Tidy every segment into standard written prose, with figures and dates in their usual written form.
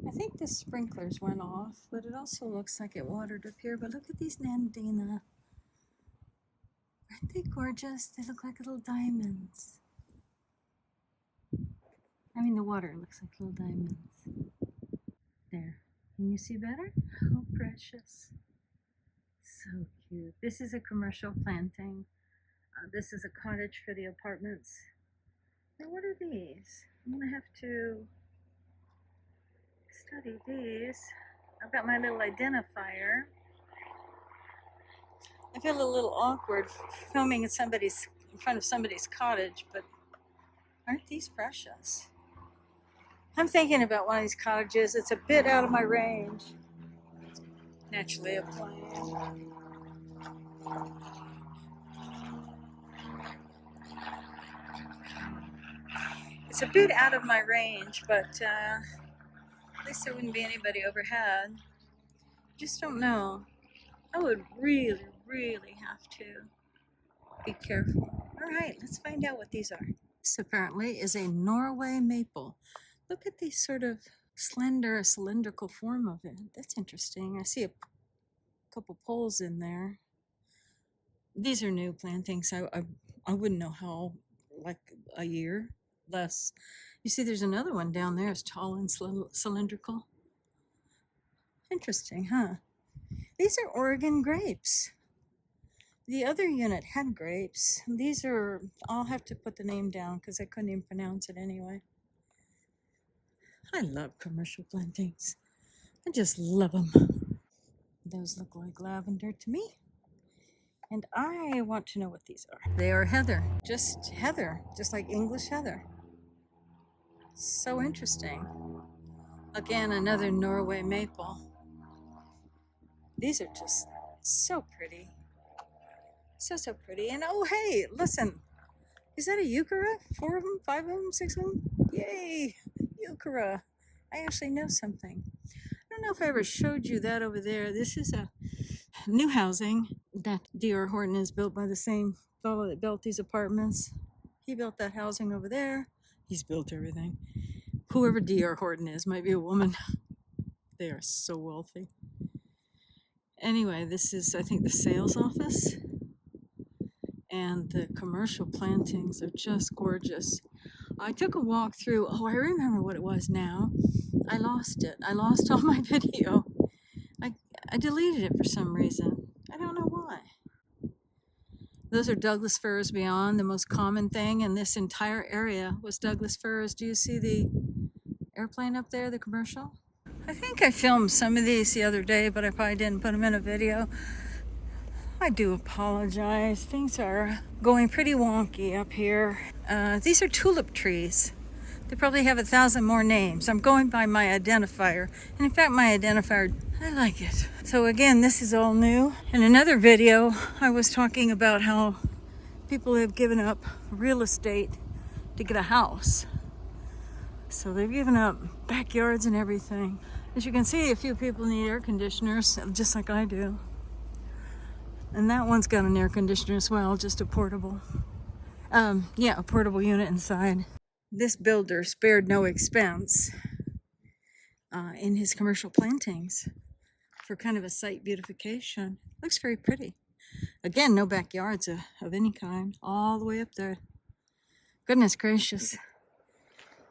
I think the sprinklers went off, but it also looks like it watered up here. But look at these Nandina. Aren't they gorgeous? They look like little diamonds. I mean, the water looks like little diamonds. There. Can you see better? How precious. So cute. This is a commercial planting. This is a cottage for the apartments. Now, what are these? I'm going to have to study these. I've got my little identifier. I feel a little awkward filming in front of somebody's cottage, but aren't these precious? I'm thinking about one of these cottages. It's a bit out of my range. Naturally, a plane. It's a bit out of my range, but at least there wouldn't be anybody overhead. Just don't know. I would really, really have to be careful. All right, let's find out what these are. This apparently is a Norway maple. Look at the sort of slender, cylindrical form of it. That's interesting. I see a couple poles in there. These are new plantings. I wouldn't know how, like a year, less. You see there's another one down there. It's tall and cylindrical. Interesting, huh? These are Oregon grapes. The other unit had grapes. These are, I'll have to put the name down because I couldn't even pronounce it anyway. I love commercial plantings. I just love them. Those look like lavender to me. And I want to know what these are. They are heather, just like English heather. So interesting. Again, another Norway maple. These are just so pretty. So pretty. And oh, hey, listen. Is that a euchera? 4 of them? 5 of them? 6 of them? Yay! Euchera. I actually know something. I don't know if I ever showed you that over there. This is a new housing that D.R. Horton is built by the same fellow that built these apartments. He built that housing over there. He's built everything. Whoever D.R. Horton is, might be a woman. They are so wealthy. Anyway, this is, I think, the sales office. And the commercial plantings are just gorgeous. I took a walk through. Oh, I remember what it was now. I lost it. I lost all my video. I deleted it for some reason. I don't know why. Those are Douglas firs beyond. The most common thing in this entire area was Douglas firs. Do you see the airplane up there, the commercial? I think I filmed some of these the other day, but I probably didn't put them in a video. I do apologize. Things are going pretty wonky up here. These are tulip trees. They probably have 1,000 more names. I'm going by my identifier. And in fact, my identifier, I like it. So again, this is all new. In another video, I was talking about how people have given up real estate to get a house. So they've given up backyards and everything. As you can see, a few people need air conditioners, just like I do. And that one's got an air conditioner as well, just a portable. Yeah, a portable unit inside. This builder spared no expense in his commercial plantings for kind of a site beautification. Looks very pretty. Again, no backyards of any kind, all the way up there. Goodness gracious.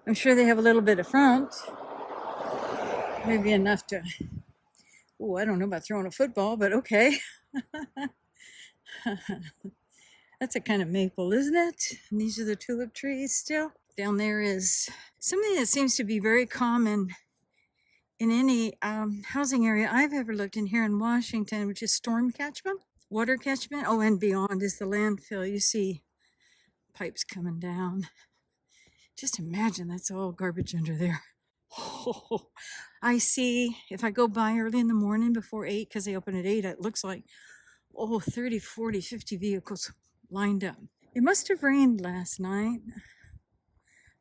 I'm sure they have a little bit of front. Maybe enough to, oh, I don't know about throwing a football, but okay. That's a kind of maple, isn't it? And these are the tulip trees still. Down there is something that seems to be very common in any housing area I've ever looked in here in Washington, which is storm catchment, water catchment. Oh, and beyond is the landfill. You see pipes coming down. Just imagine that's all garbage under there. Oh, I see, if I go by early in the morning before 8, because they open at 8, it looks like, 30, 40, 50 vehicles lined up. It must have rained last night.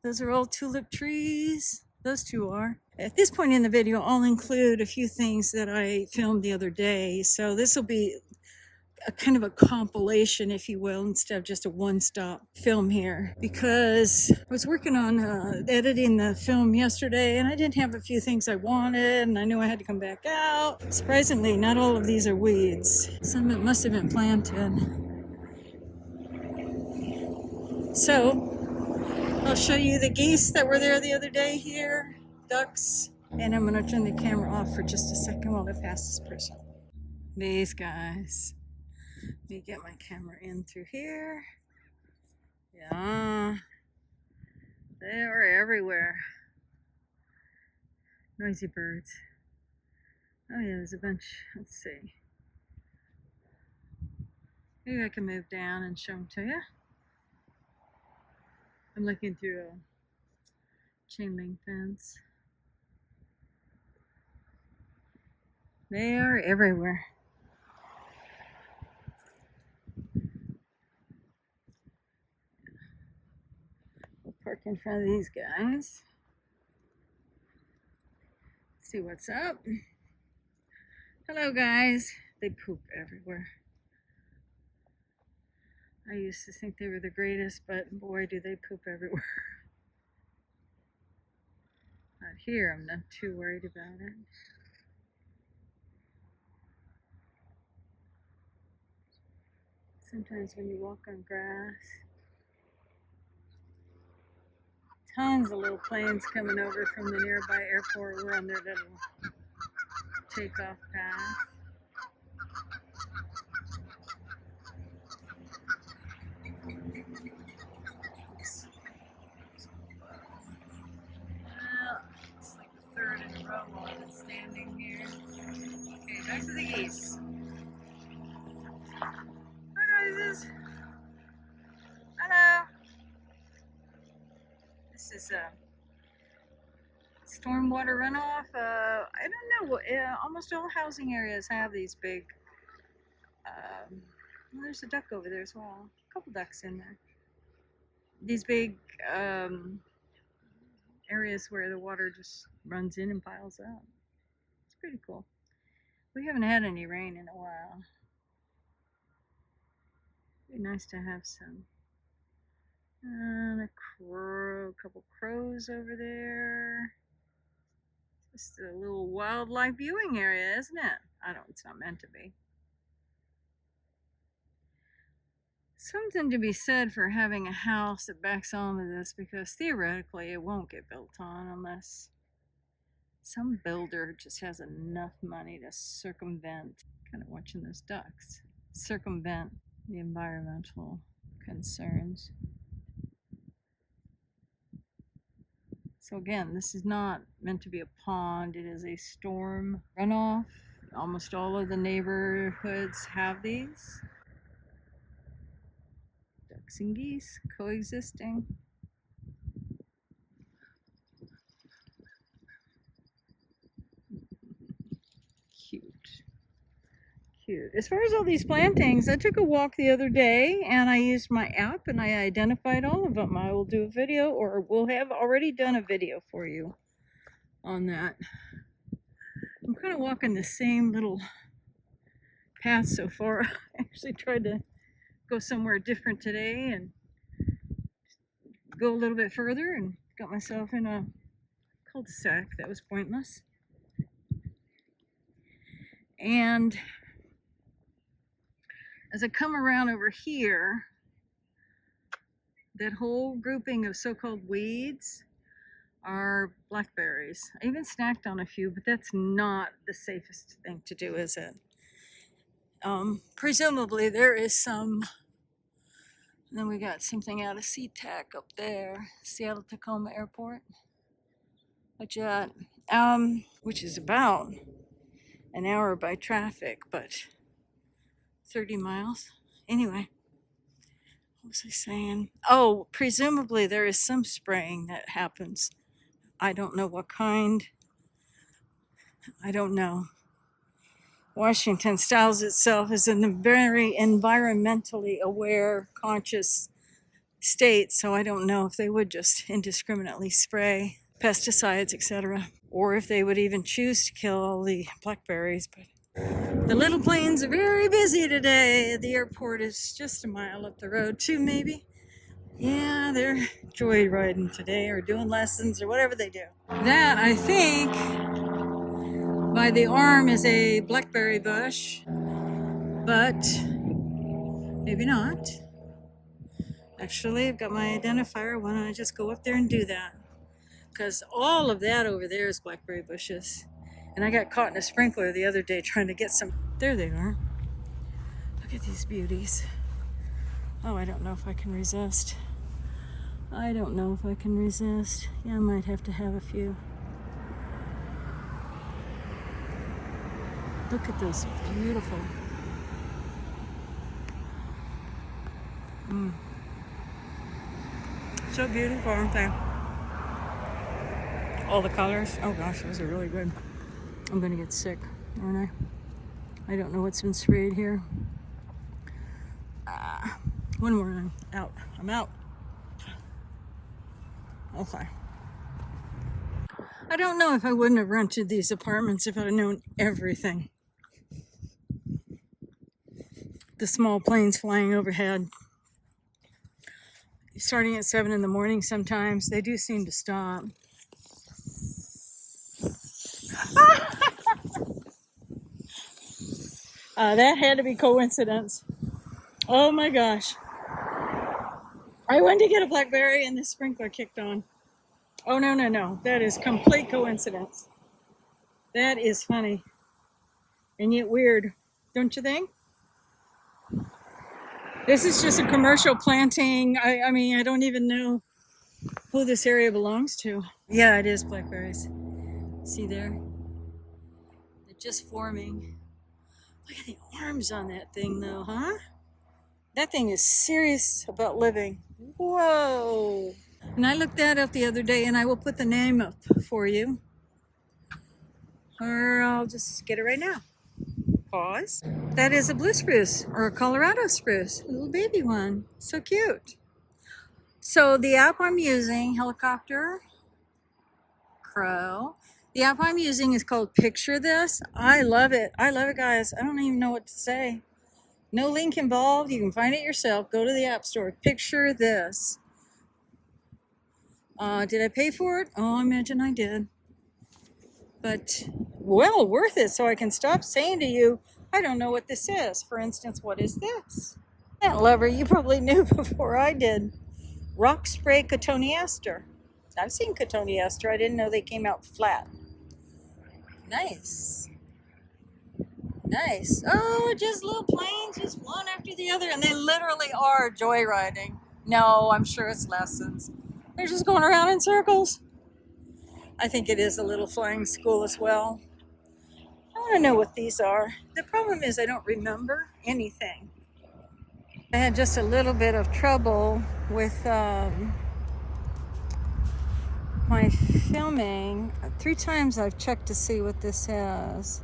Those are all tulip trees. Those two are. At this point in the video, I'll include a few things that I filmed the other day. So this will be a kind of a compilation, if you will, instead of just a one-stop film here, because I was working on editing the film yesterday and I didn't have a few things I wanted and I knew I had to come back out. Surprisingly, not all of these are weeds. Some of it must have been planted. So I'll show you the geese that were there the other day here, ducks, and I'm going to turn the camera off for just a second while I pass this person. These guys. Let me get my camera in through here. Yeah, they are everywhere. Noisy birds. Oh yeah, there's a bunch. Let's see. Maybe I can move down and show them to you. I'm looking through a chain link fence. They are everywhere. We'll park in front of these guys. See what's up. Hello guys. They poop everywhere. I used to think they were the greatest, but boy do they poop everywhere. Out here I'm not too worried about it. Sometimes when you walk on grass, tons of little planes coming over from the nearby airport. We're on their little takeoff path. Well, it's like the third in a row while I've been standing here. Okay, back to the geese. Hi guys. Hello. This is a stormwater runoff. I don't know. Almost all housing areas have these big. Well, there's a duck over there as well. A couple ducks in there. These big areas where the water just runs in and piles up. It's pretty cool. We haven't had any rain in a while. It'd be nice to have some. And a couple crows over there. Just a little wildlife viewing area, isn't it? It's not meant to be. Something to be said for having a house that backs onto this, because theoretically it won't get built on unless some builder just has enough money to circumvent, kind of watching those ducks, circumvent the environmental concerns. So again, this is not meant to be a pond, it is a storm runoff. Almost all of the neighborhoods have these. Ducks and geese coexisting. Cute. As far as all these plantings, I took a walk the other day and I used my app and I identified all of them. I will do a video, or will have already done a video for you on that. I'm kind of walking the same little path so far. I actually tried to go somewhere different today and go a little bit further and got myself in a cul-de-sac that was pointless. And as I come around over here, that whole grouping of so-called weeds are blackberries. I even snacked on a few, but that's not the safest thing to do, is it? Presumably there is some. And then we got something out of SeaTac up there, Seattle Tacoma Airport. Which is about an hour by traffic, but 30 miles. Anyway, what was I saying? Oh, presumably there is some spraying that happens. I don't know what kind. I don't know. Washington styles itself as a very environmentally aware, conscious state, so I don't know if they would just indiscriminately spray pesticides, etc., or if they would even choose to kill all the blackberries, but The little planes are very busy today. The airport is just a mile up the road, two maybe. Yeah, they're joyriding today or doing lessons or whatever they do. That, I think, by the arm is a blackberry bush, but maybe not. Actually, I've got my identifier. Why don't I just go up there and do that? Because all of that over there is blackberry bushes. And I got caught in a sprinkler the other day trying to get some. There they are. Look at these beauties. Oh, I don't know if I can resist. I don't know if I can resist. Yeah, I might have to have a few. Look at those beautiful. So beautiful, aren't they? All the colors. Oh gosh, those are really good. I'm gonna get sick, aren't I? I don't know what's been sprayed here. One more and I'm out. I'm out. Okay. I don't know if I wouldn't have rented these apartments if I'd have known everything. The small planes flying overhead. Starting at 7 in the morning sometimes, they do seem to stop. That had to be coincidence. Oh my gosh. I went to get a blackberry and the sprinkler kicked on. Oh, no, no, no. That is complete coincidence. That is funny. And yet weird, don't you think? This is just a commercial planting. I mean, I don't even know who this area belongs to. Yeah, it is blackberries. See there? They're just forming. Look at the arms on that thing though, huh? That thing is serious about living. Whoa. And I looked that up the other day and I will put the name up for you. Or I'll just get it right now. Pause. That is a blue spruce or a Colorado spruce, a little baby one. So cute. So the app I'm using, Helicopter Crow, the app I'm using is called Picture This. I love it. I love it, guys. I don't even know what to say. No link involved. You can find it yourself. Go to the app store. Picture This. Did I pay for it? Oh, I imagine I did. But well worth it, so I can stop saying to you, I don't know what this is. For instance, what is this? That lover you probably knew before I did. Rock spray cotoneaster. I've seen cotoneaster. I didn't know they came out flat. Nice. Nice. Oh, just little planes, just one after the other. And they literally are joyriding. No, I'm sure it's lessons. They're just going around in circles. I think it is a little flying school as well. I want to know what these are. The problem is I don't remember anything. I had just a little bit of trouble with my filming. 3 times I've checked to see what this is.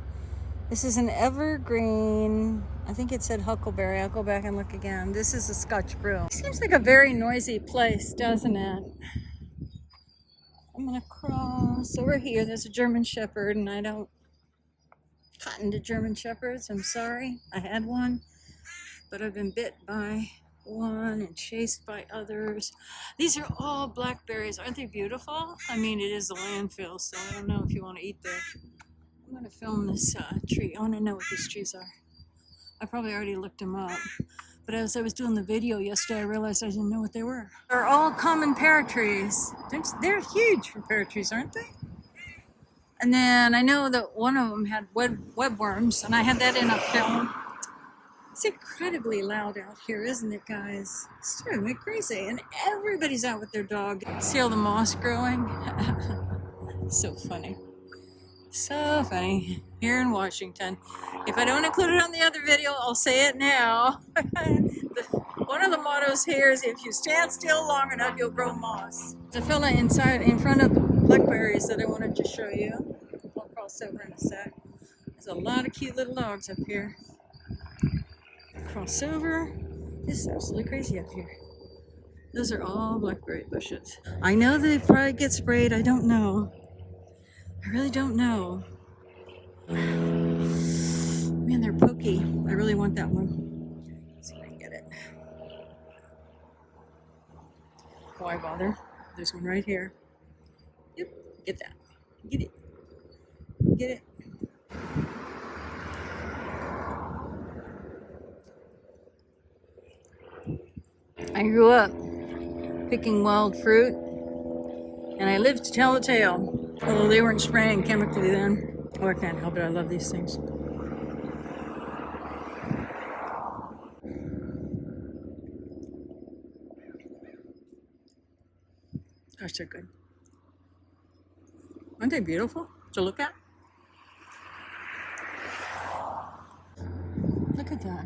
This is an evergreen. I think it said huckleberry. I'll go back and look again. This is a Scotch broom. It seems like a very noisy place, doesn't it? I'm gonna cross over here. There's a German Shepherd, and I don't cotton to German Shepherds. I'm sorry. I had one, but I've been bit by one and chased by others. These are all blackberries. Aren't they beautiful? I mean, it is a landfill, so I don't know if you want to eat there. I'm gonna film this tree. I want to know what these trees are. I probably already looked them up. But as I was doing the video yesterday, I realized I didn't know what they were. They're all common pear trees. They're huge for pear trees, aren't they? And then I know that one of them had webworms, and I had that in a film. It's incredibly loud out here, isn't it, guys? It's driving me crazy. And everybody's out with their dog. See all the moss growing? So funny. So funny. Here in Washington. If I don't include it on the other video, I'll say it now. One of the mottos here is if you stand still long enough, you'll grow moss. There's a fella inside, in front of the blackberries that I wanted to show you. I'll cross over in a sec. There's a lot of cute little dogs up here. Cross over. This is absolutely crazy up here. Those are all blackberry bushes. I know they probably get sprayed. I don't know. I really don't know. Man, they're pokey. I really want that one. Let's see if I can get it. Why bother? There's one right here. Yep, get that. Get it. Get it. I grew up picking wild fruit, and I lived to tell the tale. Although they weren't spraying chemically then. Oh, I can't help it. I love these things. Gosh, they're good. Aren't they beautiful to look at? Look at that.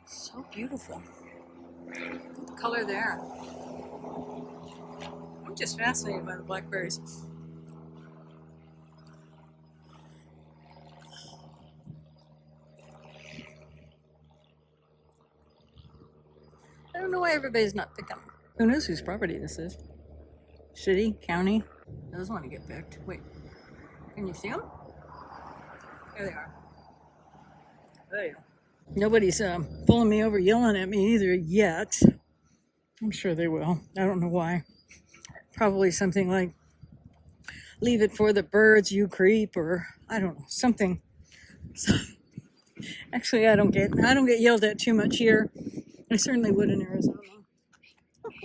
So beautiful. The color there. I'm just fascinated by the blackberries. I don't know why everybody's not picking them. Who knows whose property this is? City, county. Those want to get picked. Wait, can you see them? There they are. There you go. Nobody's pulling me over, yelling at me either yet. I'm sure they will. I don't know why. Probably something like, leave it for the birds, you creep, or I don't know, something. So, actually, I don't get yelled at too much here. I certainly would in Arizona.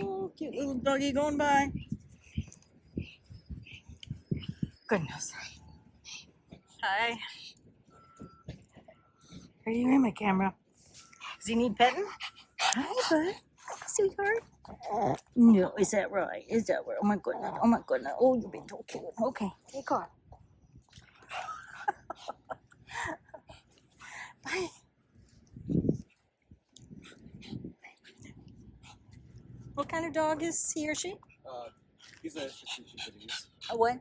Oh, cute little doggy going by. Goodness. Hi. Are you in my camera? Does he need petting? Hi, bud. Sweetheart. No, is that right? Is that right? Oh my goodness. Oh my goodness. Oh, you've been so cute. Okay, take off. Bye. What kind of dog is he or she? He's a Shih Tzu Pekingese. A what?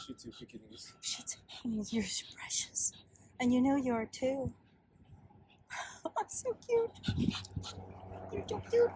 Shih Tzu Pekingese. Shih Tzu Pekingese. You're so precious. And you know you are too. So cute. You're so cute.